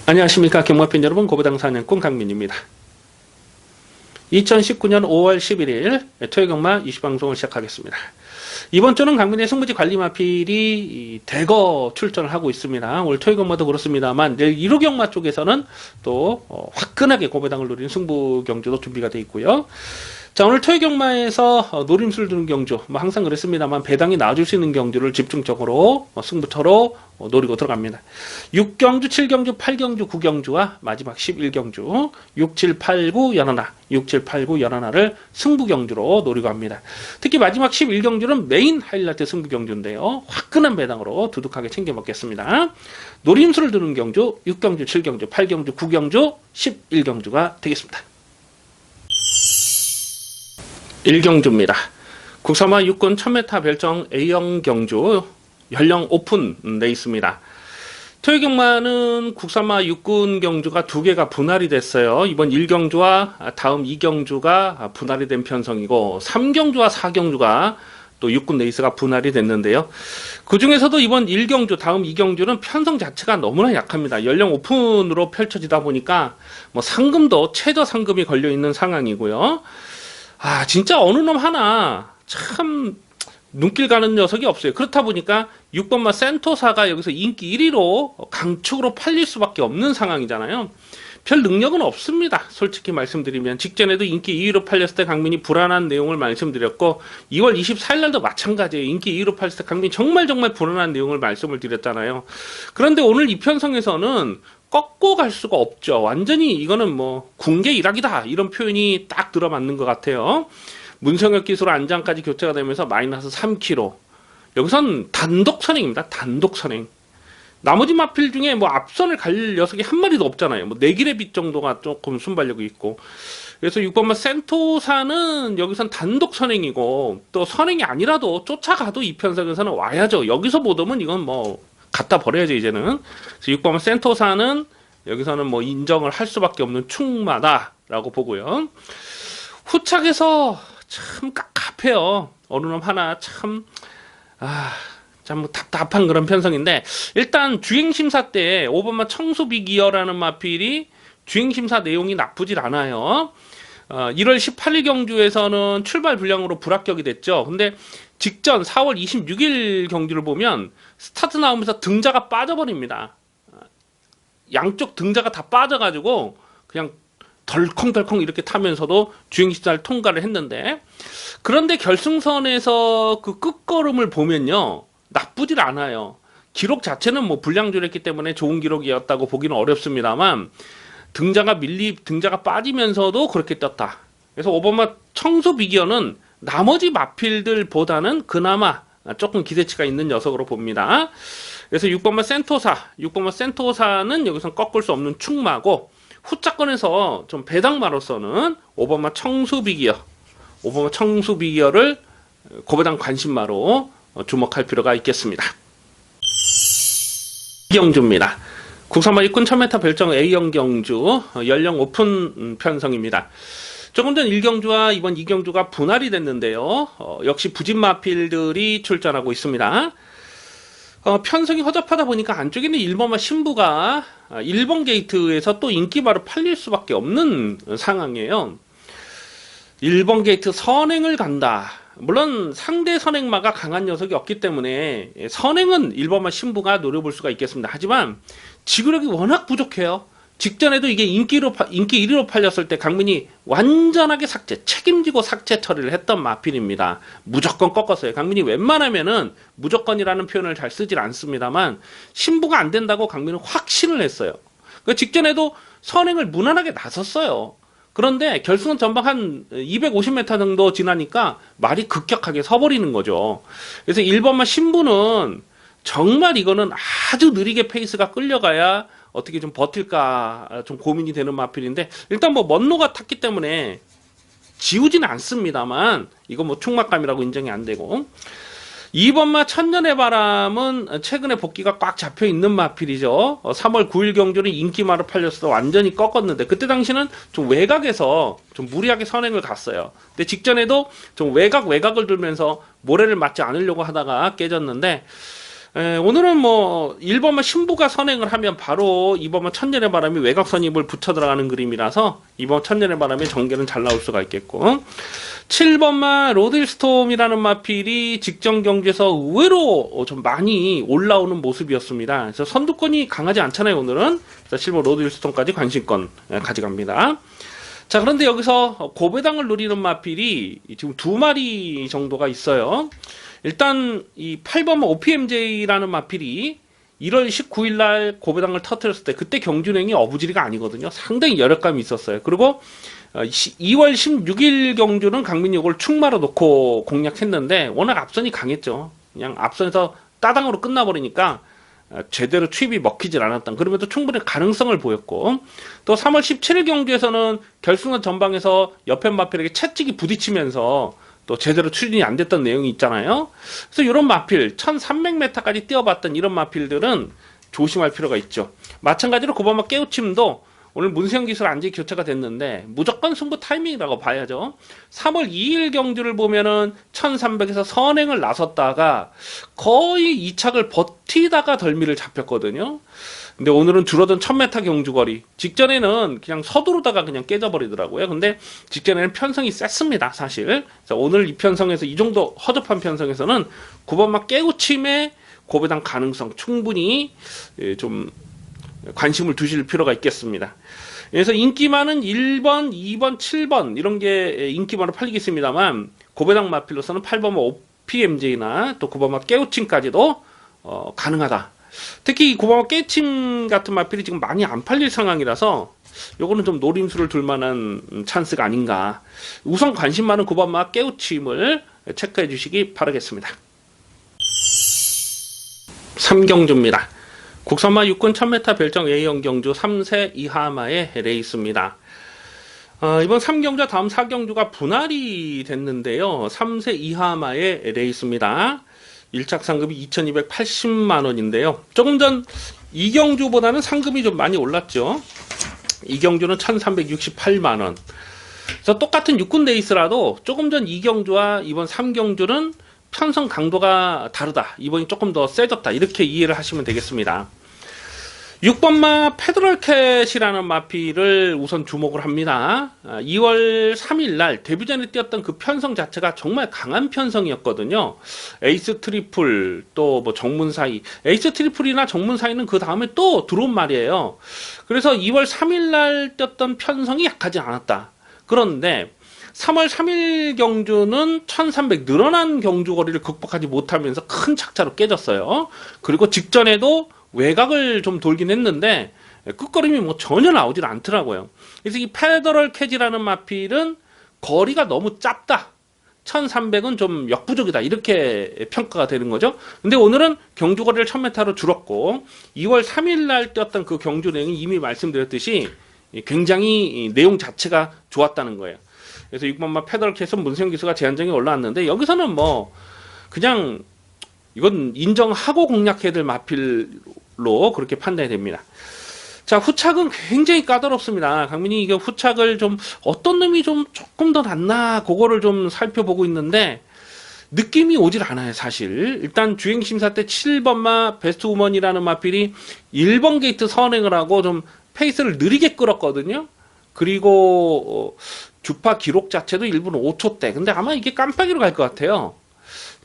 안녕하십니까. 경마팬 여러분, 고부당 사냥꾼 강민입니다. 2019년 5월 11일 토요경마 이슈방송을 시작하겠습니다. 이번 주는 강민의 승부지 관리 마필이 대거 출전을 하고 있습니다. 오늘 토요경마도 그렇습니다만 내일 1호 경마 쪽에서는 또 화끈하게 고배당을 노리는 승부 경주도 준비가 되어 있고요. 자, 오늘 토요경마에서 노림수를 두는 경주, 항상 그랬습니다만 배당이 나와줄 수 있는 경주를 집중적으로 승부처로 노리고 들어갑니다. 6경주, 7경주, 8경주, 9경주와 마지막 11경주 6, 7, 8, 9 연하나 6, 7, 8, 9 연하나를 승부경주로 노리고 합니다. 특히 마지막 11경주는 메인 하이라이트 승부경주인데요. 화끈한 배당으로 두둑하게 챙겨 먹겠습니다. 노림수를 두는 경주 6경주, 7경주, 8경주, 9경주, 11경주가 되겠습니다. 1경주입니다. 국사마 육군 1000m 별정 A형 경주 연령 오픈돼 있습니다. 토요경마는 국사마 육군 경주가 두 개가 분할이 됐어요. 이번 1경주와 다음 2경주가 분할이 된 편성이고 3경주와 4경주가 또 육군 레이스가 분할이 됐는데요. 그 중에서도 이번 1경주, 다음 2경주는 편성 자체가 너무나 약합니다. 연령 오픈으로 펼쳐지다 보니까 상금도 최저 상금이 걸려 있는 상황이고요. 진짜 어느 놈 하나 참 눈길 가는 녀석이 없어요. 그렇다 보니까 6번마 센토사가 여기서 인기 1위로 강축으로 팔릴 수밖에 없는 상황이잖아요. 별 능력은 없습니다. 솔직히 말씀드리면 직전에도 인기 2위로 팔렸을 때 강민이 불안한 내용을 말씀드렸고 2월 24일 날도 마찬가지예요. 인기 2위로 팔렸을 때 강민이 정말 불안한 내용을 말씀을 드렸잖아요. 그런데 오늘 이 편성에서는 꺾고 갈 수가 없죠. 완전히 이거는 궁계 일학이다 이런 표현이 딱 들어맞는 것 같아요. 문성혁 기수로 안장까지 교체가 되면서 마이너스 3kg. 여기선 단독 선행입니다. 단독 선행. 나머지 마필 중에 앞선을 갈 녀석이 한 마리도 없잖아요. 내길의 빛 정도가 조금 순발력이 있고. 그래서 6번마 센토사는 여기선 단독 선행이고 또 선행이 아니라도 쫓아가도 이 편성에서는 와야죠. 여기서 못 오면 이건 갖다 버려야죠. 이제는. 그래서 6번마 센토사는 여기서는 인정을 할 수밖에 없는 충마다라고 보고요. 후착에서 참 깝깝해요. 어느 놈 하나 참 답답한 그런 편성인데 일단 주행심사 때 5번마 청수비기어라는 마필이 주행심사 내용이 나쁘질 않아요. 1월 18일 경주에서는 출발 불량으로 불합격이 됐죠. 근데 직전 4월 26일 경주를 보면 스타트 나오면서 등자가 빠져버립니다. 양쪽 등자가 다 빠져가지고 그냥 덜컹덜컹 이렇게 타면서도 주행심사를 통과를 했는데 그런데 결승선에서 그 끝걸음을 보면요 나쁘질 않아요. 기록 자체는 불량주였기 때문에 좋은 기록이었다고 보기는 어렵습니다만 등자가 빠지면서도 그렇게 떴다. 그래서 5번마 청소비기어는 나머지 마필들보다는 그나마 조금 기대치가 있는 녀석으로 봅니다. 그래서 6번마 센토사는 여기서 꺾을 수 없는 충마고 후차권에서 좀 배당마로서는 5번마 청수비기어를 고배당 관심마로 주목할 필요가 있겠습니다. 2경주입니다. 국사마 육군 1000m 별정 A형 경주 연령 오픈 편성입니다. 조금 전 1경주와 이번 2경주가 분할이 됐는데요. 역시 부진마필들이 출전하고 있습니다. 편성이 허접하다 보니까 안쪽에는 1번마 신부가 1번 게이트에서 또 인기바로 팔릴 수밖에 없는 상황이에요. 1번 게이트 선행을 간다. 물론 상대 선행마가 강한 녀석이 없기 때문에 선행은 1번마 신부가 노려볼 수가 있겠습니다. 하지만 지구력이 워낙 부족해요. 직전에도 이게 인기 1위로 팔렸을 때 강민이 완전하게 책임지고 삭제 처리를 했던 마필입니다. 무조건 꺾었어요. 강민이 웬만하면은 무조건이라는 표현을 잘 쓰질 않습니다만 신부가 안 된다고 강민은 확신을 했어요. 그 직전에도 선행을 무난하게 나섰어요. 그런데 결승은 전방 한 250m 정도 지나니까 말이 급격하게 서버리는 거죠. 그래서 1번마 신부는 정말 이거는 아주 느리게 페이스가 끌려가야 어떻게 좀 버틸까 좀 고민이 되는 마필인데 일단 먼노가 탔기 때문에 지우지는 않습니다만 이거 충막감이라고 인정이 안 되고 2번마 천년의 바람은 최근에 복귀가 꽉 잡혀 있는 마필이죠. 3월 9일 경주는 인기마로 팔렸어 완전히 꺾었는데 그때 당시는 좀 외곽에서 좀 무리하게 선행을 갔어요. 근데 직전에도 좀 외곽을 들면서 모래를 맞지 않으려고 하다가 깨졌는데 오늘은 뭐 1번만 신부가 선행을 하면 바로 2번만 천년의 바람이 외곽 선입을 붙여 들어가는 그림이라서 2번 천년의 바람의 전개는 잘 나올 수가 있겠고, 7번만 로드힐스톰이라는 마필이 직전 경주에서 의외로 좀 많이 올라오는 모습이었습니다. 그래서 선두권이 강하지 않잖아요 오늘은. 그래서 7번 로드힐스톰까지 관심권 가져갑니다. 자, 그런데 여기서 고배당을 노리는 마필이 지금 두 마리 정도가 있어요. 일단 이 8번 OPMJ라는 마필이 1월 19일 날 고배당을 터뜨렸을 때 그때 경준행이 어부지리가 아니거든요. 상당히 열역감이 있었어요. 그리고 2월 16일 경주는 강민이 이걸 충마로 놓고 공략했는데 워낙 앞선이 강했죠. 그냥 앞선에서 따당으로 끝나버리니까 제대로 투입이 먹히질 않았던, 그럼에도 충분히 가능성을 보였고, 또 3월 17일 경주에서는 결승선 전방에서 옆에 마필에게 채찍이 부딪히면서 또 제대로 추진이 안 됐던 내용이 있잖아요. 그래서 이런 마필 1300m까지 뛰어봤던 이런 마필들은 조심할 필요가 있죠. 마찬가지로 고바마 깨우침도 오늘 문세영 기술 안지 교체가 됐는데 무조건 승부 타이밍이라고 봐야죠. 3월 2일 경주를 보면은 1300에서 선행을 나섰다가 거의 2착을 버티다가 덜미를 잡혔거든요. 근데 오늘은 줄어든 1000m 경주거리, 직전에는 그냥 서두르다가 그냥 깨져버리더라고요. 근데 직전에는 편성이 셌습니다 사실. 그래서 오늘 이 편성에서 이 정도 허접한 편성에서는 9번마 깨우침의 고배당 가능성 충분히 좀 관심을 두실 필요가 있겠습니다. 그래서 인기 많은 1번, 2번, 7번 이런 게 인기 많아 팔리겠습니다만, 고배당 마필로서는 8번 OPMJ나 또 9번 깨우침까지도 가능하다. 특히 9번 깨우침 같은 마필이 지금 많이 안 팔릴 상황이라서 요거는 좀 노림수를 둘 만한 찬스가 아닌가. 우선 관심 많은 9번 깨우침을 체크해 주시기 바라겠습니다. 3경주입니다. 국산마 6군 1000m 별정 A형 경주 3세 이하마의 레이스입니다. 이번 3경주와 다음 4경주가 분할이 됐는데요. 3세 이하마의 레이스입니다. 1착 상금이 2280만원인데요. 조금 전 2경주보다는 상금이 좀 많이 올랐죠. 2경주는 1368만원. 그래서 똑같은 6군 레이스라도 조금 전 2경주와 이번 3경주는 편성 강도가 다르다, 이번이 조금 더 세졌다, 이렇게 이해를 하시면 되겠습니다. 6번마 페더럴캣이라는 마필을 우선 주목을 합니다. 2월 3일 데뷔전에 뛰었던 그 편성 자체가 정말 강한 편성이었거든요. 에이스 트리플, 또 뭐 정문 사이, 에이스 트리플이나 정문 사이는 그 다음에 또 들어온 말이에요. 그래서 2월 3일 뛰었던 편성이 약하지 않았다. 그런데 3월 3일 경주는 1300 늘어난 경주거리를 극복하지 못하면서 큰 착차로 깨졌어요. 그리고 직전에도 외곽을 좀 돌긴 했는데 끝걸음이 뭐 전혀 나오질 않더라고요. 그래서 이 페더럴 캐지라는 마필은 거리가 너무 짧다, 1300은 좀 역부족이다, 이렇게 평가가 되는 거죠. 근데 오늘은 경주거리를 1000m로 줄었고 2월 3일 날 뛰었던 그 경주 내용이 이미 말씀드렸듯이 굉장히 내용 자체가 좋았다는 거예요. 그래서 6번마 페더럴 캐스는 문세영 기수가 제한정에 올라왔는데, 여기서는 뭐 그냥 이건 인정하고 공략해야 될 마필로 그렇게 판단이 됩니다. 자, 후착은 굉장히 까다롭습니다. 강민이 이게 후착을 좀 어떤 놈이 좀 조금 더 낫나, 그거를 좀 살펴보고 있는데 느낌이 오질 않아요 사실. 일단 주행심사 때 7번마 베스트 우먼이라는 마필이 1번 게이트 선행을 하고 좀 페이스를 느리게 끌었거든요. 그리고 주파 기록 자체도 1분 5초대. 근데 아마 이게 깜빡이로 갈 것 같아요.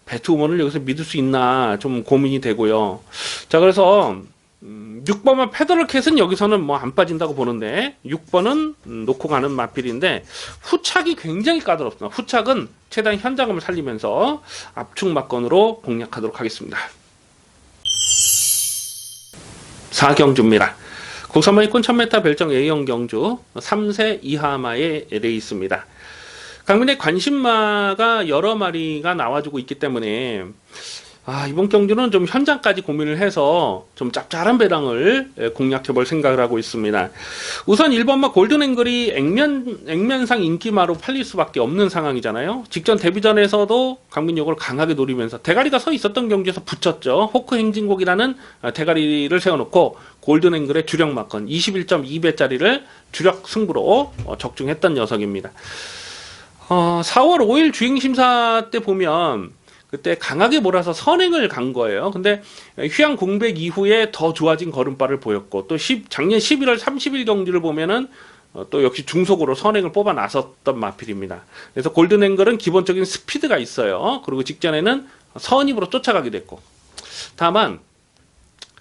베스트 우먼을 여기서 믿을 수 있나 좀 고민이 되고요. 자, 그래서 6번만 페더럴 캣은 여기서는 뭐 안 빠진다고 보는데, 6번은 놓고 가는 마필인데 후착이 굉장히 까다롭습니다. 후착은 최대한 현장감을 살리면서 압축 막건으로 공략하도록 하겠습니다. 4경주입니다. 국산마 2군 1000m 별정 A형 경주 3세 이하마의 레이스입니다. 강민의 관심마가 여러 마리가 나와주고 있기 때문에 이번 경주는 좀 현장까지 고민을 해서 좀 짭짤한 배당을 공략해 볼 생각을 하고 있습니다. 우선 1번마 골든앵글이 액면상 인기마로 팔릴 수밖에 없는 상황이잖아요. 직전 데뷔전에서도 강민역을 강하게 노리면서 대가리가 서 있었던 경주에서 붙였죠. 호크 행진곡이라는 대가리를 세워놓고 골든앵글의 주력 막건 21.2배짜리를 주력 승부로 적중했던 녀석입니다. 4월 5일 주행심사 때 보면 그때 강하게 몰아서 선행을 간 거예요. 근데 휴양 공백 이후에 더 좋아진 걸음발을 보였고 또 작년 11월 30일 경기를 보면은 또 역시 중속으로 선행을 뽑아 나섰던 마필입니다. 그래서 골든앵글은 기본적인 스피드가 있어요. 그리고 직전에는 선입으로 쫓아가게 됐고 다만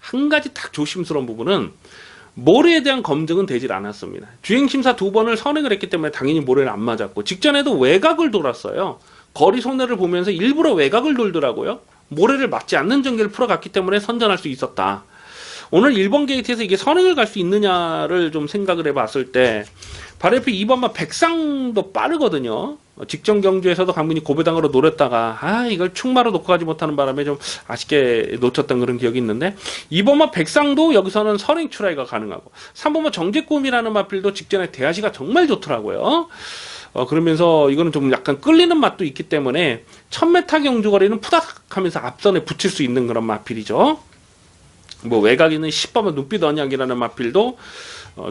한 가지 딱 조심스러운 부분은 모래에 대한 검증은 되질 않았습니다. 주행심사 2번을 선행을 했기 때문에 당연히 모래를 안 맞았고 직전에도 외곽을 돌았어요. 거리 손해를 보면서 일부러 외곽을 돌더라고요. 모래를 맞지 않는 전개를 풀어갔기 때문에 선전할 수 있었다. 오늘 1번 게이트에서 이게 선행을 갈 수 있느냐를 좀 생각을 해봤을 때 바로 옆에 2번마 백상도 빠르거든요. 직전 경주에서도 강민이 고배당으로 노렸다가 이걸 충마로 놓고 가지 못하는 바람에 좀 아쉽게 놓쳤던 그런 기억이 있는데 2번마 백상도 여기서는 선행 출하이가 가능하고 3번마 정제꿈이라는 마필도 직전에 대하시가 정말 좋더라고요. 그러면서 이거는 좀 약간 끌리는 맛도 있기 때문에 1000m 경주거리는 푸닥하면서 앞선에 붙일 수 있는 그런 마필이죠. 뭐 외곽에 있는 10번마 눈빛 언약이라는 마필도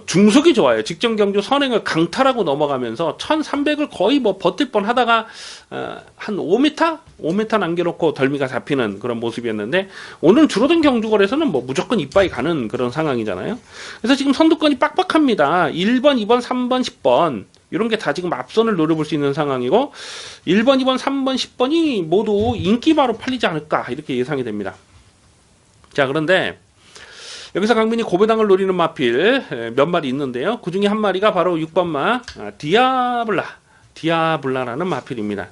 중속이 좋아요. 직전 경주 선행을 강탈하고 넘어가면서 1300을 거의 뭐 버틸 뻔 하다가 한 5m? 5m 남겨놓고 덜미가 잡히는 그런 모습이었는데 오늘 줄어든 경주거리에서는 뭐 무조건 이빠이 가는 그런 상황이잖아요. 그래서 지금 선두권이 빡빡합니다. 1번, 2번, 3번, 10번 이런 게 다 지금 앞선을 노려볼 수 있는 상황이고 1번, 2번, 3번, 10번이 모두 인기바로 팔리지 않을까 이렇게 예상이 됩니다. 자, 그런데 여기서 강민이 고배당을 노리는 마필 몇 마리 있는데요. 그 중에 한 마리가 바로 6번마 디아블라라는 마필입니다.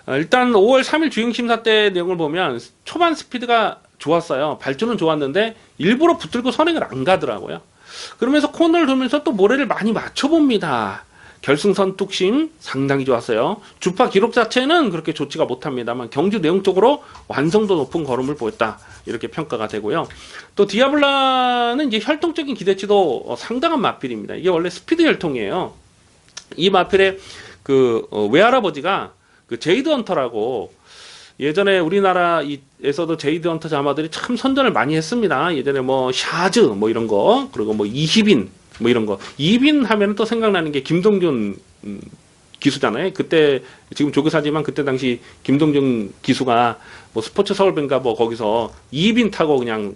일단 5월 3일 주행심사 때 내용을 보면 초반 스피드가 좋았어요. 발주는 좋았는데 일부러 붙들고 선행을 안 가더라고요. 그러면서 코너를 돌면서 또 모래를 많이 맞춰봅니다. 결승선 뚝심 상당히 좋았어요. 주파 기록 자체는 그렇게 좋지가 못합니다만 경주 내용적으로 완성도 높은 걸음을 보였다. 이렇게 평가가 되고요. 또 디아블라는 이제 혈통적인 기대치도 상당한 마필입니다. 이게 원래 스피드 혈통이에요. 이 마필의 그 외할아버지가 그 제이드 헌터라고 예전에 우리나라에서도 제이드 헌터 자마들이 참 선전을 많이 했습니다. 예전에 뭐 샤즈 뭐 이런 거 그리고 뭐 이희빈 뭐 이런 거. 이빈 하면 또 생각나는 게 김동준 기수잖아요. 그때 지금 조교사지만 그때 당시 김동준 기수가 뭐 스포츠 서울밴가 뭐 거기서 이빈 타고 그냥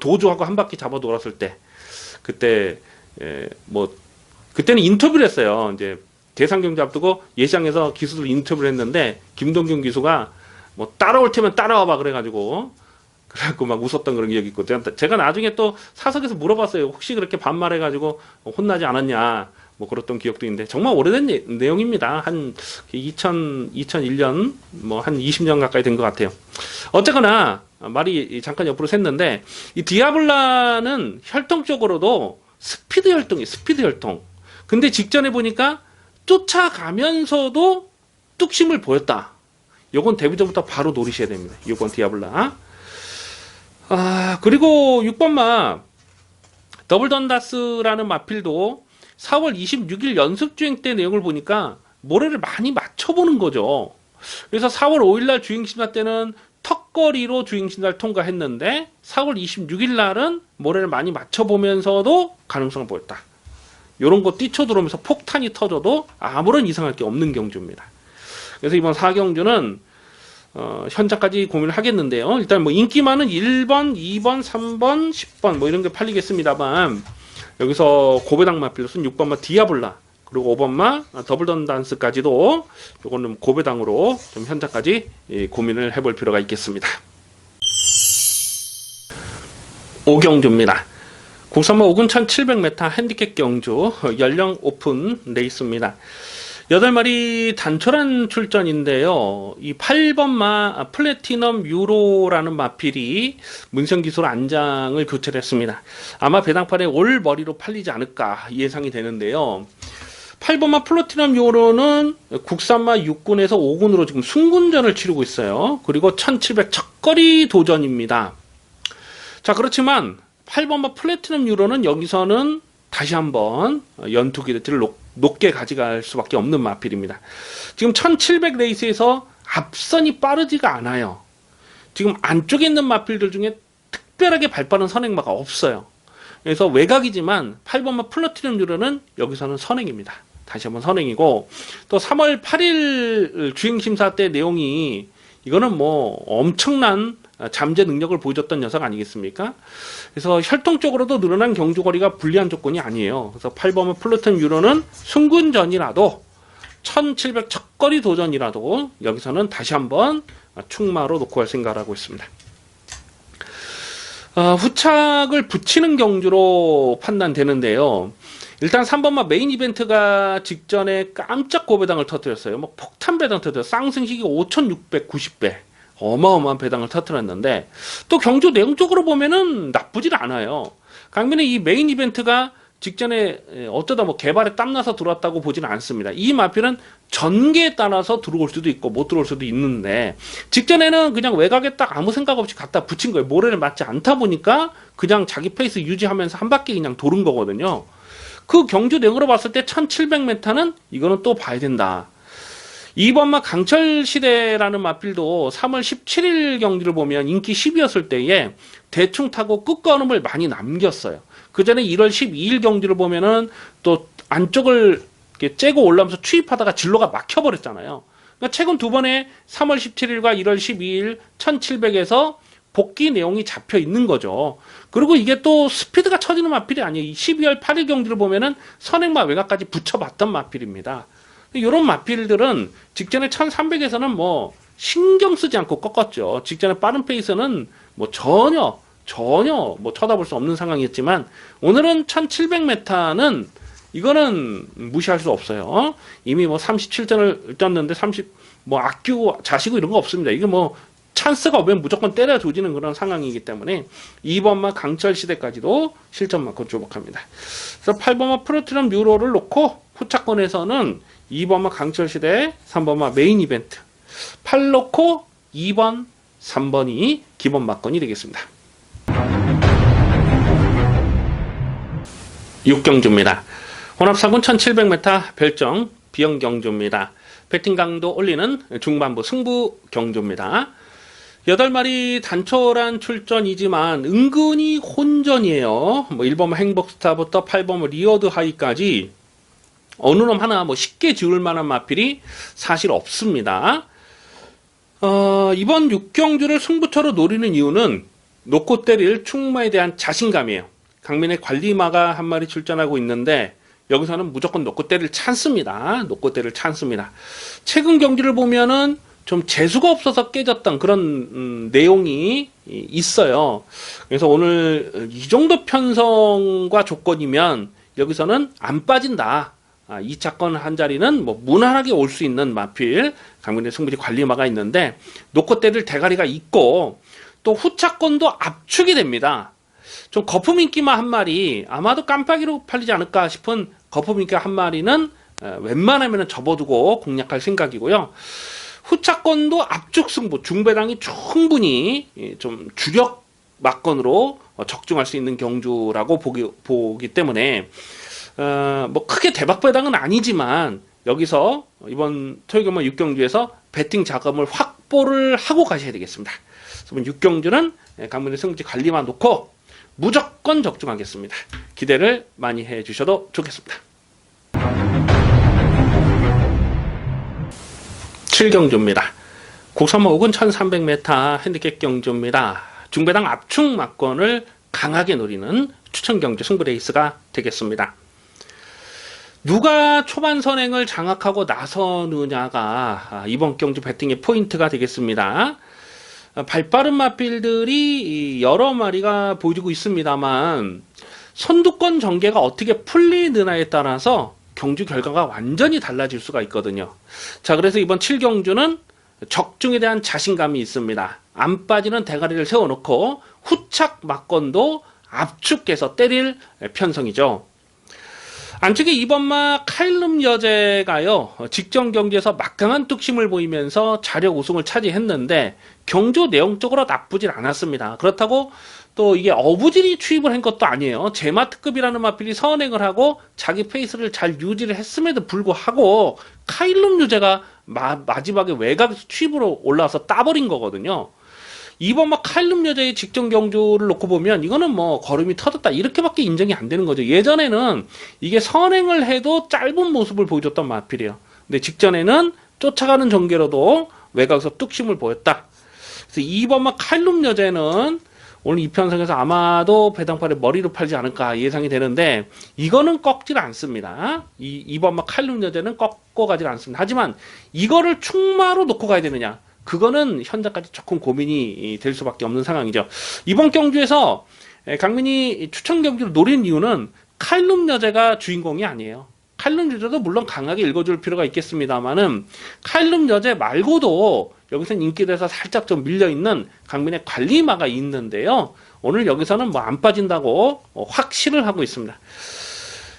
도주하고 한 바퀴 잡아 놀았을 때 그때 뭐 그때는 인터뷰를 했어요. 이제 대상경주 앞두고 예시장에서 기수들 인터뷰를 했는데 김동준 기수가 뭐 따라올 테면 따라와봐 그래가지고 막 웃었던 그런 기억이 있고 제가 나중에 또 사석에서 물어봤어요. 혹시 그렇게 반말해가지고 혼나지 않았냐 뭐 그랬던 기억도 있는데 정말 오래된 내용입니다. 한 2001년 뭐 한 20년 가까이 된 것 같아요. 어쨌거나 말이 잠깐 옆으로 샜는데 이 디아블라는 혈통적으로도 스피드 혈통이에요. 스피드 혈통. 근데 직전에 보니까 쫓아가면서도 뚝심을 보였다. 요건 데뷔전부터 바로 노리셔야 됩니다. 6번 디아블라. 그리고 6번마 더블던다스라는 마필도 4월 26일 연습주행 때 내용을 보니까 모래를 많이 맞춰보는 거죠. 그래서 4월 5일날 주행심사 때는 턱걸이로 주행심사를 통과했는데 4월 26일 날은 모래를 많이 맞춰보면서도 가능성을 보였다. 이런 거 뛰쳐들어오면서 폭탄이 터져도 아무런 이상할 게 없는 경주입니다. 그래서 이번 4경주는 현재까지 고민을 하겠는데요. 일단 뭐 인기 많은 1번, 2번, 3번, 10번 뭐 이런 게 팔리겠습니다만 여기서 고배당 마필로 쓴 6번마 디아블라 그리고 5번마 더블던단스까지도 요거는 고배당으로 좀 현재까지 고민을 해볼 필요가 있겠습니다. 5경주입니다. 국산마 5군 1700m 핸디캡 경주 연령 오픈 레이스입니다. 8마리 단촐한 출전인데요. 이 8번마 플래티넘 유로라는 마필이 문성기수로 안장을 교체를 했습니다. 아마 배당판에 올 머리로 팔리지 않을까 예상이 되는데요. 8번마 플래티넘 유로는 국산마 6군에서 5군으로 지금 순군전을 치르고 있어요. 그리고 1700 첫거리 도전입니다. 자, 그렇지만 8번마 플래티넘 유로는 여기서는 다시 한번 연투 기대치를 높게 가져갈 수밖에 없는 마필입니다. 지금 1700 레이스에서 앞선이 빠르지가 않아요. 지금 안쪽에 있는 마필들 중에 특별하게 발빠른 선행마가 없어요. 그래서 외곽이지만 8번마 플래티넘 유로는 여기서는 선행입니다. 다시 한번 선행이고 또 3월 8일 주행심사 때 내용이 이거는 뭐 엄청난 잠재 능력을 보여줬던 녀석 아니겠습니까? 그래서 혈통적으로도 늘어난 경주거리가 불리한 조건이 아니에요. 그래서 8번은 플루톤 뮤러는 순군전이라도 1700 척거리 도전이라도 여기서는 다시 한번 충마로 놓고 갈 생각을 하고 있습니다. 후착을 붙이는 경주로 판단되는데요. 일단 3번마 메인 이벤트가 직전에 깜짝 고배당을 터뜨렸어요. 뭐 폭탄 배당 터뜨렸어요. 쌍승식이 5690배. 어마어마한 배당을 터뜨렸는데 또 경주 내용적으로 보면은 나쁘질 않아요. 강민의 이 메인 이벤트가 직전에 어쩌다 뭐 개발에 땀나서 들어왔다고 보지는 않습니다. 이 마필은 전개에 따라서 들어올 수도 있고 못 들어올 수도 있는데 직전에는 그냥 외곽에 딱 아무 생각 없이 갖다 붙인 거예요. 모래를 맞지 않다 보니까 그냥 자기 페이스 유지하면서 한 바퀴 그냥 도는 거거든요. 그 경주 내용으로 봤을 때 1700m는 이거는 또 봐야 된다. 2번마 강철시대라는 마필도 3월 17일 경기를 보면 인기 10이었을 때에 대충 타고 끝걸음을 많이 남겼어요. 그 전에 1월 12일 경기를 보면은 또 안쪽을 이렇게 째고 올라오면서 추입하다가 진로가 막혀버렸잖아요. 그러니까 최근 두 번에 3월 17일과 1월 12일 1700에서 복귀 내용이 잡혀 있는 거죠. 그리고 이게 또 스피드가 처지는 마필이 아니에요. 12월 8일 경기를 보면은 선행마 외곽까지 붙여봤던 마필입니다. 이런 마필들은 직전에 1300에서는 뭐 신경 쓰지 않고 꺾었죠. 직전에 빠른 페이스는 뭐 전혀 뭐 쳐다볼 수 없는 상황이었지만 오늘은 1700m는 이거는 무시할 수 없어요. 이미 뭐 37전을 떴는데 30 뭐 아끼고 자시고 이런 거 없습니다. 이게 뭐 찬스가 오면 무조건 때려 조지는 그런 상황이기 때문에 2번마 강철시대까지도 실전만큼 주목합니다. 그래서 8번마 프로트럼 뮤로를 놓고 후차권에서는 2번마 강철시대, 3번마 메인 이벤트 8 놓고 2번, 3번이 기본 막건이 되겠습니다. 6경주입니다. 혼합사군 1700m 별정 비영경주입니다. 배팅 강도 올리는 중반부 승부 경주입니다. 8마리 단촐한 출전이지만 은근히 혼전이에요. 뭐 1번 행복스타부터 8번 리어드 하이까지 어느 놈 하나 뭐 쉽게 지울 만한 마필이 사실 없습니다. 이번 6경주를 승부처로 노리는 이유는 놓고 때릴 충마에 대한 자신감이에요. 강민의 관리마가 한 마리 출전하고 있는데 여기서는 무조건 놓고 때릴 찬스입니다. 놓고 때릴 찬스입니다. 최근 경기를 보면은 좀 재수가 없어서 깨졌던 그런 내용이 있어요. 그래서 오늘 이 정도 편성과 조건이면 여기서는 안 빠진다. 2차권 한 자리는 뭐 무난하게 올 수 있는 마필 강민의 승부지 관리마가 있는데 놓고 때릴 대가리가 있고 또 후차권도 압축이 됩니다. 좀 거품인기마 한 마리 아마도 깜빡이로 팔리지 않을까 싶은 거품인기마 한 마리는 웬만하면 접어두고 공략할 생각이고요. 후차권도 압축 승부 중배당이 충분히 좀 주력 막건으로 적중할 수 있는 경주라고 보기 때문에 뭐 크게 대박 배당은 아니지만 여기서 이번 토요일경마 6경주에서 배팅 자금을 확보를 하고 가셔야 되겠습니다. 그래서 6경주는 강민의 승부지 관리만 놓고 무조건 적중하겠습니다. 기대를 많이 해주셔도 좋겠습니다. 7경주입니다. 국산마 5군 1300m 핸디캡 경주입니다. 중배당 압축 막건을 강하게 노리는 추천 경주 승부 레이스가 되겠습니다. 누가 초반 선행을 장악하고 나서느냐가 이번 경주 배팅의 포인트가 되겠습니다. 발빠른 마필들이 여러 마리가 보여주고 있습니다만 선두권 전개가 어떻게 풀리느냐에 따라서 경주 결과가 완전히 달라질 수가 있거든요. 자, 그래서 이번 7경주는 적중에 대한 자신감이 있습니다. 안 빠지는 대가리를 세워놓고 후착 막건도 압축해서 때릴 편성이죠. 안쪽에 2번마 칼룸 여제가요, 직전 경기에서 막강한 뚝심을 보이면서 자력 우승을 차지했는데 경주 내용적으로 나쁘진 않았습니다. 그렇다고 또 이게 어부질이 취입을 한 것도 아니에요. 제마트급이라는 마필이 선행을 하고 자기 페이스를 잘 유지를 했음에도 불구하고 칼룸 여제가 마지막에 외곽에서 취입으로 올라와서 따버린 거거든요. 2번마 칼룸 여자의 직전 경주를 놓고 보면 이거는 뭐 걸음이 터졌다 이렇게밖에 인정이 안 되는 거죠. 예전에는 이게 선행을 해도 짧은 모습을 보여줬던 마필이에요. 근데 직전에는 쫓아가는 전개로도 외곽에서 뚝심을 보였다. 그래서 2번마 칼룸 여제는 오늘 이 편성에서 아마도 배당팔에 머리로 팔지 않을까 예상이 되는데 이거는 꺾질 않습니다. 2번마 칼룸 여제는 꺾고 가질 않습니다. 하지만 이거를 충마로 놓고 가야 되느냐? 그거는 현재까지 조금 고민이 될 수밖에 없는 상황이죠. 이번 경주에서 강민이 추천 경주를 노린 이유는 칼룸 여제가 주인공이 아니에요. 칼룸 여제도 물론 강하게 읽어줄 필요가 있겠습니다만은 칼룸 여제 말고도 여기서는 인기도에서 살짝 좀 밀려있는 강민의 관리마가 있는데요. 오늘 여기서는 뭐 안 빠진다고 확신을 하고 있습니다.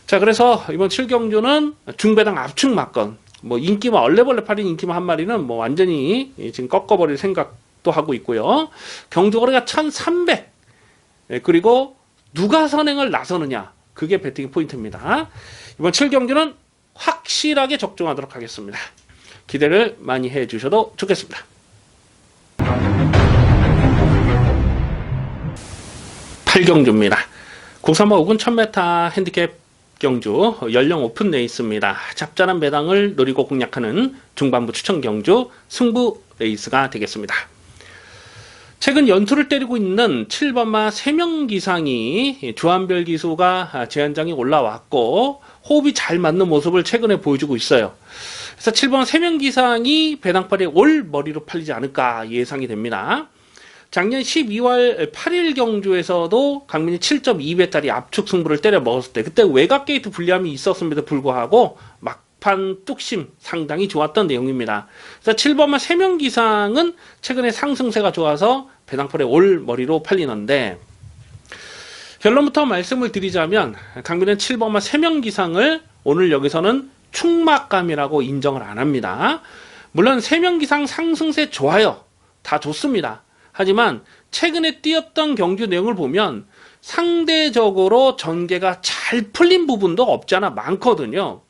자, 그래서 이번 7경주는 중배당 압축 막건, 뭐 인기마 얼레벌레 팔인 인기마 한 마리는 뭐 완전히 지금 꺾어버릴 생각도 하고 있고요. 경주거래가 1300. 그리고 누가 선행을 나서느냐, 그게 배팅의 포인트입니다. 이번 7경주는 확실하게 적중하도록 하겠습니다. 기대를 많이 해주셔도 좋겠습니다. 8경주입니다. 국산마 5군 1000m 핸디캡 경주 연령 오픈 레이스입니다. 잡잘한 배당을 노리고 공략하는 중반부 추천 경주 승부 레이스가 되겠습니다. 최근 연투를 때리고 있는 7번마 3명 기상이 주한별 기수가 제한장에 올라왔고 호흡이 잘 맞는 모습을 최근에 보여주고 있어요. 그래서 7번 3명 기상이 배당팔에 올 머리로 팔리지 않을까 예상이 됩니다. 작년 12월 8일 경주에서도 강민이 7.2배짜리 압축 승부를 때려 먹었을 때 그때 외곽 게이트 불리함이 있었음에도 불구하고 막판 뚝심 상당히 좋았던 내용입니다. 그래서 7번마 3명 기상은 최근에 상승세가 좋아서 배당팔에 올 머리로 팔리는데 결론부터 말씀을 드리자면 강민은 7번마 3명 기상을 오늘 여기서는 충막감이라고 인정을 안 합니다. 물론 3명 기상 상승세 좋아요. 다 좋습니다. 하지만 최근에 뛰었던 경주 내용을 보면 상대적으로 전개가 잘 풀린 부분도 없지 않아 많거든요.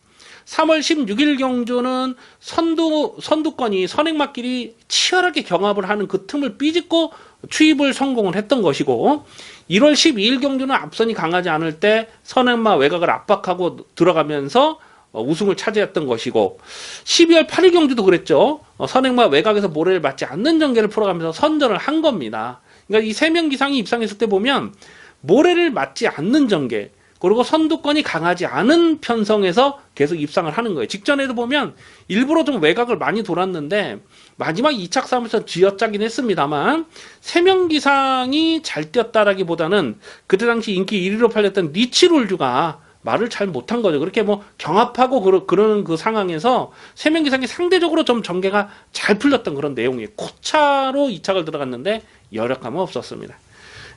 3월 16일 경주는 선두권이 선행막길이 치열하게 경합을 하는 그 틈을 삐집고 추입을 성공을 했던 것이고 1월 12일 경주는 앞선이 강하지 않을 때 선행마 외곽을 압박하고 들어가면서 우승을 차지했던 것이고 12월 8일 경주도 그랬죠. 선행마 외곽에서 모래를 맞지 않는 전개를 풀어가면서 선전을 한 겁니다. 그러니까 이 3명 기상이 입상했을 때 보면 모래를 맞지 않는 전개 그리고 선두권이 강하지 않은 편성에서 계속 입상을 하는 거예요. 직전에도 보면 일부러 좀 외곽을 많이 돌았는데 마지막 2착 싸움에서 쥐어짜긴 했습니다만 3명 기상이 잘 뛰었다라기보다는 그때 당시 인기 1위로 팔렸던 리치롤주가 말을 잘 못한 거죠. 그렇게 뭐 경합하고 그러는 그 상황에서 3명 기상이 상대적으로 좀 전개가 잘 풀렸던 그런 내용이에요. 코차로 2착을 들어갔는데 여력감은 없었습니다.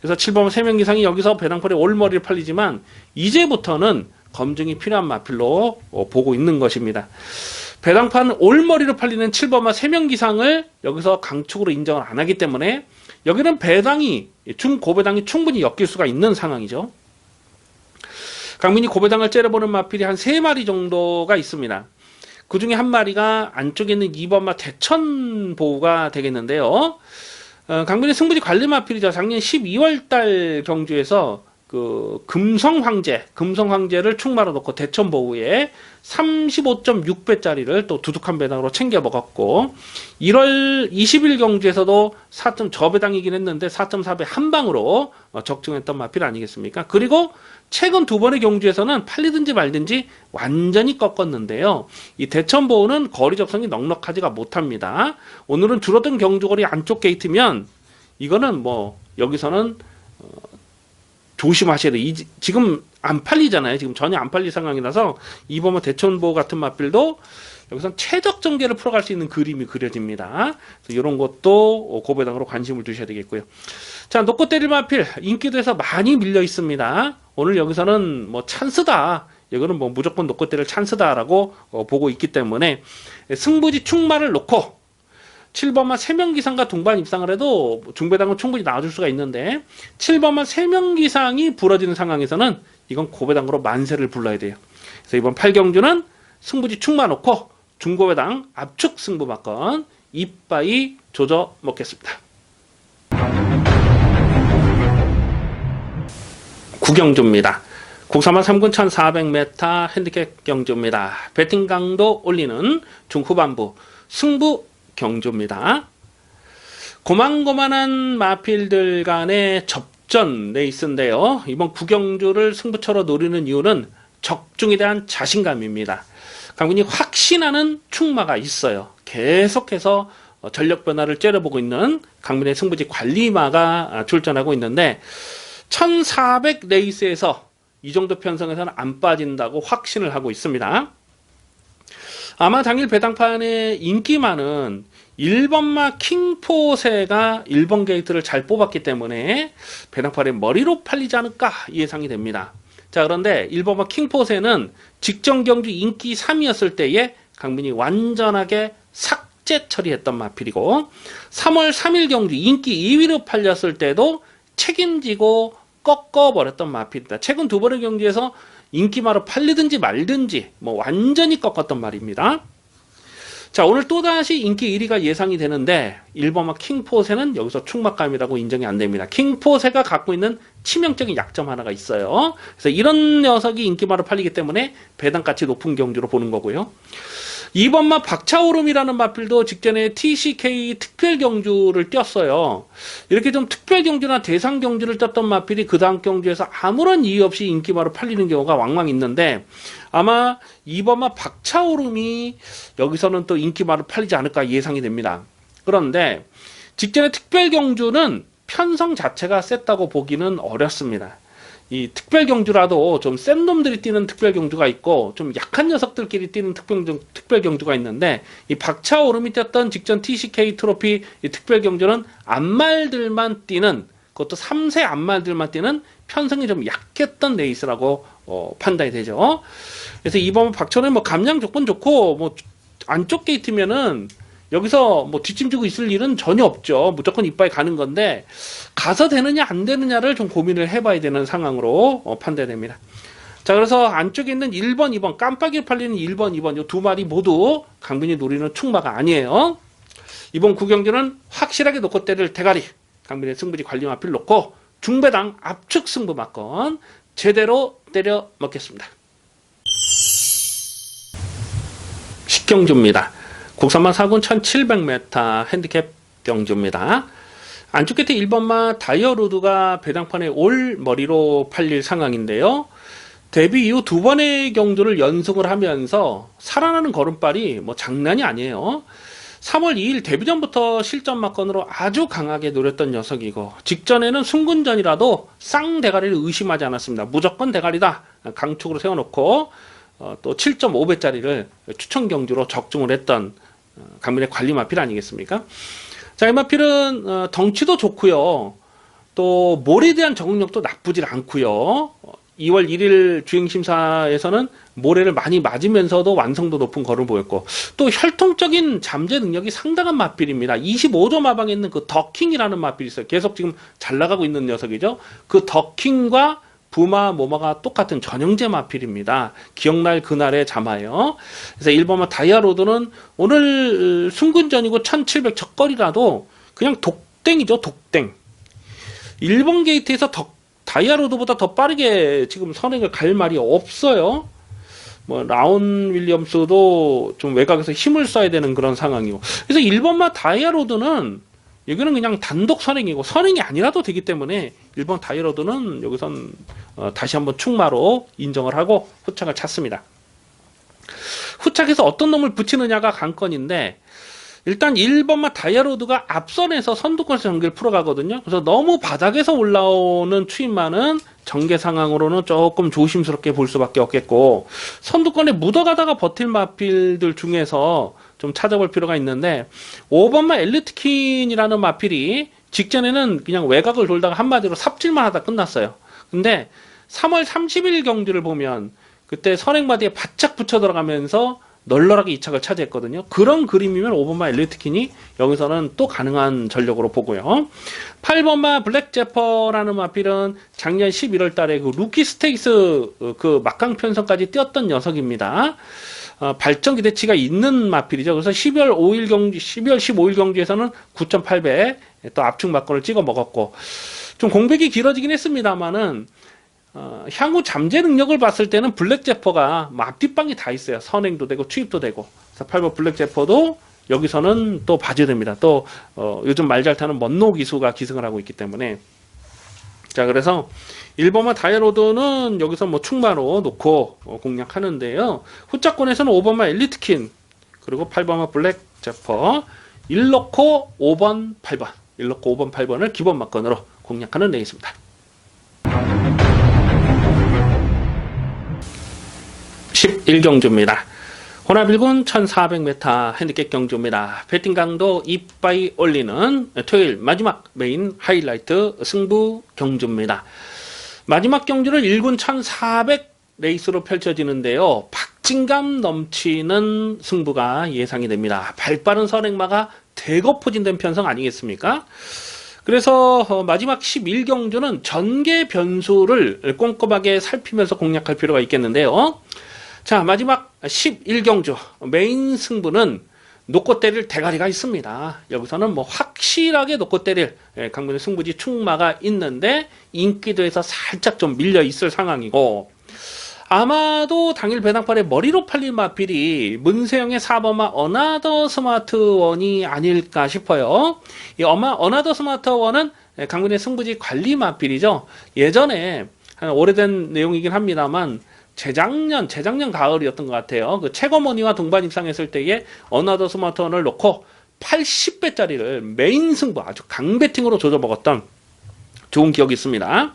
그래서 7번 3명 기상이 여기서 배당팔에 올머리를 팔리지만 이제부터는 검증이 필요한 마필로 보고 있는 것입니다. 배당판 올머리로 팔리는 7번마 3명 기상을 여기서 강축으로 인정을 안 하기 때문에 여기는 배당이 중고배당이 충분히 엮일 수가 있는 상황이죠. 강민이 고배당을 째려보는 마필이 한 3마리 정도가 있습니다. 그 중에 한 마리가 안쪽에 있는 2번마 대천보가 되겠는데요. 강민의 승부지 관리 마필이죠. 작년 12월달 경주에서 그 금성황제를 충마로 놓고 대천보우에 35.6배짜리를 또 두둑한 배당으로 챙겨 먹었고 1월 20일 경주에서도 4점 저배당이긴 했는데 4.4배 한 방으로 적중했던 마필 아니겠습니까? 그리고 최근 두 번의 경주에서는 팔리든지 말든지 완전히 꺾었는데요. 이 대천보우는 거리 접선이 넉넉하지가 못합니다. 오늘은 줄어든 경주거리 안쪽 게이트면 이거는 뭐 여기서는 조심하셔야 돼요. 지금 안 팔리잖아요. 지금 전혀 안 팔릴 상황이라서 이번 대천보 같은 마필도 여기서 최적 전개를 풀어갈 수 있는 그림이 그려집니다. 그래서 이런 것도 고배당으로 관심을 두셔야 되겠고요. 자, 놓고 때릴 마필 인기도에서 많이 밀려 있습니다. 오늘 여기서는 뭐 찬스다. 이거는 뭐 무조건 놓고 때릴 찬스다라고 보고 있기 때문에 승부지 충마를 놓고 7번만 3명 기상과 동반 입상을 해도 중배당은 충분히 나와줄 수가 있는데 7번만 3명 기상이 부러지는 상황에서는 이건 고배당으로 만세를 불러야 돼요. 그래서 이번 8경주는 승부지 충마 놓고 중고배당 압축 승부 막건 이빠이 조져 먹겠습니다. 9경주입니다. 국산마 3군 1400m 핸디캡 경주입니다. 배팅 강도 올리는 중후반부 승부 경주입니다. 고만고만한 마필들 간의 접전 레이스인데요. 이번 구경주를 승부처로 노리는 이유는 적중에 대한 자신감입니다. 강민이 확신하는 충마가 있어요. 계속해서 전력 변화를 째려보고 있는 강민의 승부지 관리마가 출전하고 있는데 1400 레이스에서 이 정도 편성에서는 안 빠진다고 확신을 하고 있습니다. 아마 당일 배당판의 인기마는 1번마 킹포세가 1번 게이트를 잘 뽑았기 때문에 배당판의 머리로 팔리지 않을까 예상이 됩니다. 자, 그런데 1번마 킹포세는 직전 경주 인기 3위였을 때에 강민이 완전하게 삭제 처리했던 마필이고 3월 3일 경주 인기 2위로 팔렸을 때도 책임지고 꺾어버렸던 마필이다. 최근 두 번의 경주에서 인기마로 팔리든지 말든지 완전히 꺾었던 말입니다. 자, 오늘 또다시 인기 1위가 예상이 되는데 1번마 킹포세는 여기서 충막감이라고 인정이 안 됩니다. 킹포세가 갖고 있는 치명적인 약점 하나가 있어요. 그래서 이런 녀석이 인기마로 팔리기 때문에 배당가치 높은 경주로 보는 거고요. 2번마 박차오름이라는 마필도 직전에 TCK 특별 경주를 뛰었어요. 이렇게 좀 특별 경주나 대상 경주를 떴던 마필이 그 다음 경주에서 아무런 이유 없이 인기마로 팔리는 경우가 왕왕 있는데 아마 2번마 박차오름이 여기서는 또 인기마로 팔리지 않을까 예상이 됩니다. 그런데 직전에 특별 경주는 편성 자체가 셌다고 보기는 어렵습니다. 이 특별 경주라도 좀 센 놈들이 뛰는 특별 경주가 있고 좀 약한 녀석들끼리 뛰는 특별 경주가 있는데 이 박차오름이 뛰었던 직전 TCK 트로피 이 특별 경주는 암말들만 뛰는 그것도 3세 암말들만 뛰는 편성이 좀 약했던 레이스라고 판단이 되죠. 그래서 이번 박차오름 감량 조건 좋고 안쪽 게이트면은 여기서 뒷짐지고 있을 일은 전혀 없죠. 무조건 이빠이 가는 건데 가서 되느냐 안 되느냐를 좀 고민을 해봐야 되는 상황으로 판단됩니다. 자, 그래서 안쪽에 있는 1번, 2번 깜빡이 팔리는 1번, 2번 이 두 마리 모두 강민이 노리는 충마가 아니에요. 이번 구경주는 확실하게 놓고 때릴 대가리 강민의 승부지 관리 마필 놓고 중배당 압축 승부 맞건 제대로 때려 먹겠습니다. 식경주입니다. 국산마 4군 1700m 핸디캡 경주입니다. 안쪽 끝에 1번마 다이어로드가 배당판에 올 머리로 팔릴 상황인데요. 데뷔 이후 두 번의 경주를 연승을 하면서 살아나는 걸음발이 장난이 아니에요. 3월 2일 데뷔전부터 실전 막건으로 아주 강하게 노렸던 녀석이고 직전에는 순군전이라도 쌍대가리를 의심하지 않았습니다. 무조건 대가리다 강축으로 세워놓고 또 7.5배짜리를 추천 경주로 적중을 했던 강민의 관리 마필 아니겠습니까? 자, 이 마필은 덩치도 좋고요. 또 몰에 대한 적응력도 나쁘질 않고요. 2월 1일 주행심사에서는 모래를 많이 맞으면서도 완성도 높은 걸음을 보였고 또 혈통적인 잠재 능력이 상당한 마필입니다. 25조 마방에 있는 그 더킹이라는 마필이 있어요. 계속 지금 잘 나가고 있는 녀석이죠. 그 더킹과 부마, 모마가 똑같은 전형제 마필입니다. 기억날 그날의 자마예요. 그래서 1번마 다이아로드는 오늘 순군전이고 1700 첫거리라도 그냥 독땡이죠. 독땡. 1번 게이트에서 다이아로드보다 더 빠르게 지금 선행을 갈 말이 없어요. 라운 윌리엄스도 좀 외곽에서 힘을 써야 되는 그런 상황이고. 그래서 1번마 다이아로드는 여기는 그냥 단독 선행이고 선행이 아니라도 되기 때문에 1번 다이아로드는 여기선 다시 한번 충마로 인정을 하고 후착을 찾습니다. 후착에서 어떤 놈을 붙이느냐가 관건인데 일단 1번마 다이아로드가 앞선에서 선두권에서 전개를 풀어가거든요. 그래서 너무 바닥에서 올라오는 추임마는 전개 상황으로는 조금 조심스럽게 볼 수밖에 없겠고 선두권에 묻어가다가 버틸 마필들 중에서 좀 찾아볼 필요가 있는데 5번마 엘리트킨이라는 마필이 직전에는 그냥 외곽을 돌다가 한마디로 삽질만 하다 끝났어요. 근데 3월 30일 경주를 보면 그때 선행마디에 바짝 붙여 들어가면서 널널하게 2착을 차지했거든요. 그런 그림이면 5번마 엘리트킨이 여기서는 또 가능한 전력으로 보고요. 8번마 블랙제퍼라는 마필은 작년 11월 달에 그 루키 스테이스 그 막강 편성까지 뛰었던 녀석입니다. 발전 기대치가 있는 마필이죠. 그래서 12월 15일 경주에서는 9.8배 또 압축 막건을 찍어 먹었고 좀 공백이 길어지긴 했습니다만은 향후 잠재 능력을 봤을 때는 블랙제퍼가 앞뒷방이 다 있어요. 선행도 되고 추입도 되고. 그래서 8번 블랙제퍼도 여기서는 또 봐줘야 됩니다. 또 요즘 말 잘 타는 먼노 기수가 기승을 하고 있기 때문에. 자, 그래서 1번마 다이아로드는 여기서 뭐 충마로 놓고 공략하는데요. 후자권에서는 5번마 엘리트킨, 그리고 8번마 블랙 제퍼, 1넣고 5번, 8번, 1넣고 5번, 8번을 기본 막건으로 공략하는 레이스입니다. 11경주입니다. 혼합 1군 1400m 핸디캡 경주입니다. 배팅 강도 이빠이 올리는 토요일 마지막 메인 하이라이트 승부 경주입니다. 마지막 경주는 1군 1400 레이스로 펼쳐지는데요. 박진감 넘치는 승부가 예상이 됩니다. 발빠른 선행마가 대거 포진된 편성 아니겠습니까? 그래서 마지막 11경주는 전개 변수를 꼼꼼하게 살피면서 공략할 필요가 있겠는데요. 자, 마지막 11경주 메인 승부는 놓고 때릴 대가리가 있습니다. 여기서는 뭐 확실하게 놓고 때릴 강변의 승부지 충마가 있는데 인기도에서 살짝 좀 밀려 있을 상황이고, 아마도 당일 배당팔에 머리로 팔린 마필이 문세영의 4번마 어나더 스마트원이 아닐까 싶어요. 이 어나더 스마트원은 강변의 승부지 관리 마필이죠. 예전에 한 오래된 내용이긴 합니다만 재작년 가을이었던 것 같아요. 그 최거머니와 동반 입상했을 때에 어나더 스마트원을 놓고 80배짜리를 메인 승부 아주 강배팅으로 조져 먹었던 좋은 기억이 있습니다.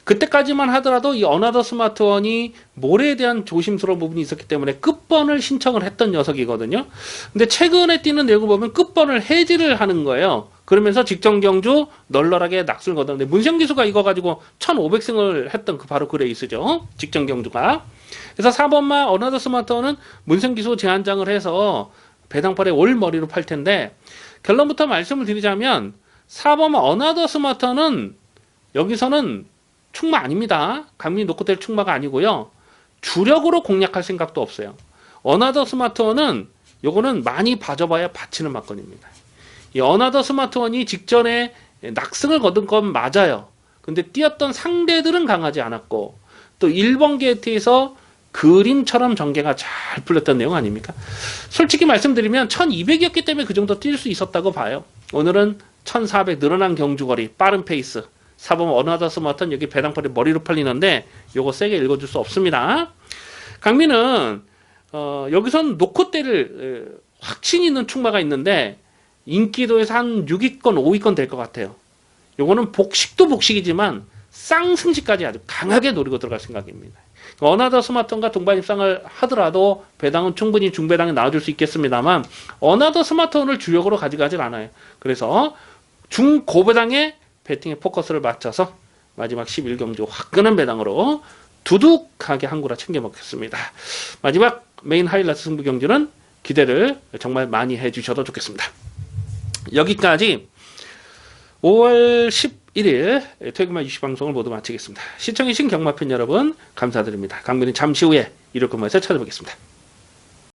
그때까지만 하더라도 이 어나더 스마트원이 모래에 대한 조심스러운 부분이 있었기 때문에 끝번을 신청을 했던 녀석이거든요. 근데 최근에 뛰는 내용을 보면 끝번을 해지를 하는 거예요. 그러면서 직전 경주 널널하게 낚수를 거뒀는데 문세영 기수가 이거 가지고 1500승을 했던 바로 그 레이스죠. 직전 경주가. 그래서 4번마 어나더 스마트원은 문세영 기수 제한장을 해서 배당팔에 올 머리로 팔 텐데, 결론부터 말씀을 드리자면 4번마 어나더 스마트원은 여기서는 충마 아닙니다. 강민이 놓고 뗄 충마가 아니고요. 주력으로 공략할 생각도 없어요. 어나더 스마트원은 요거는 많이 봐줘봐야 받치는 막건입니다. 이 어나더 스마트원이 직전에 낙승을 거둔 건 맞아요. 근데 뛰었던 상대들은 강하지 않았고, 또 1번 게이트에서 그림처럼 전개가 잘 풀렸던 내용 아닙니까? 솔직히 말씀드리면 1200이었기 때문에 그 정도 뛸 수 있었다고 봐요. 오늘은 1400 늘어난 경주거리, 빠른 페이스, 4번 어나더 스마트원 여기 배당팔이 머리로 팔리는데 요거 세게 읽어줄 수 없습니다. 강민은 여기선 놓고 때릴 확신 있는 충마가 있는데 인기도에서 한 6위권 5위권 될 것 같아요. 요거는 복식도 복식이지만 쌍승식까지 아주 강하게 노리고 들어갈 생각입니다. 어나더 스마트원과 동반 입상을 하더라도 배당은 충분히 중배당에 나와줄 수 있겠습니다만 어나더 스마트원을 주력으로 가져가질 않아요. 그래서 중고배당에 배팅의 포커스를 맞춰서 마지막 11경주 화끈한 배당으로 두둑하게 한 구라 챙겨 먹겠습니다. 마지막 메인 하이라이트 승부 경주는 기대를 정말 많이 해주셔도 좋겠습니다. 여기까지 5월 11일 퇴근만 20 방송을 모두 마치겠습니다. 시청해주신 경마팬 여러분 감사드립니다. 강변은 잠시 후에 일요일 근무에서 찾아뵙겠습니다.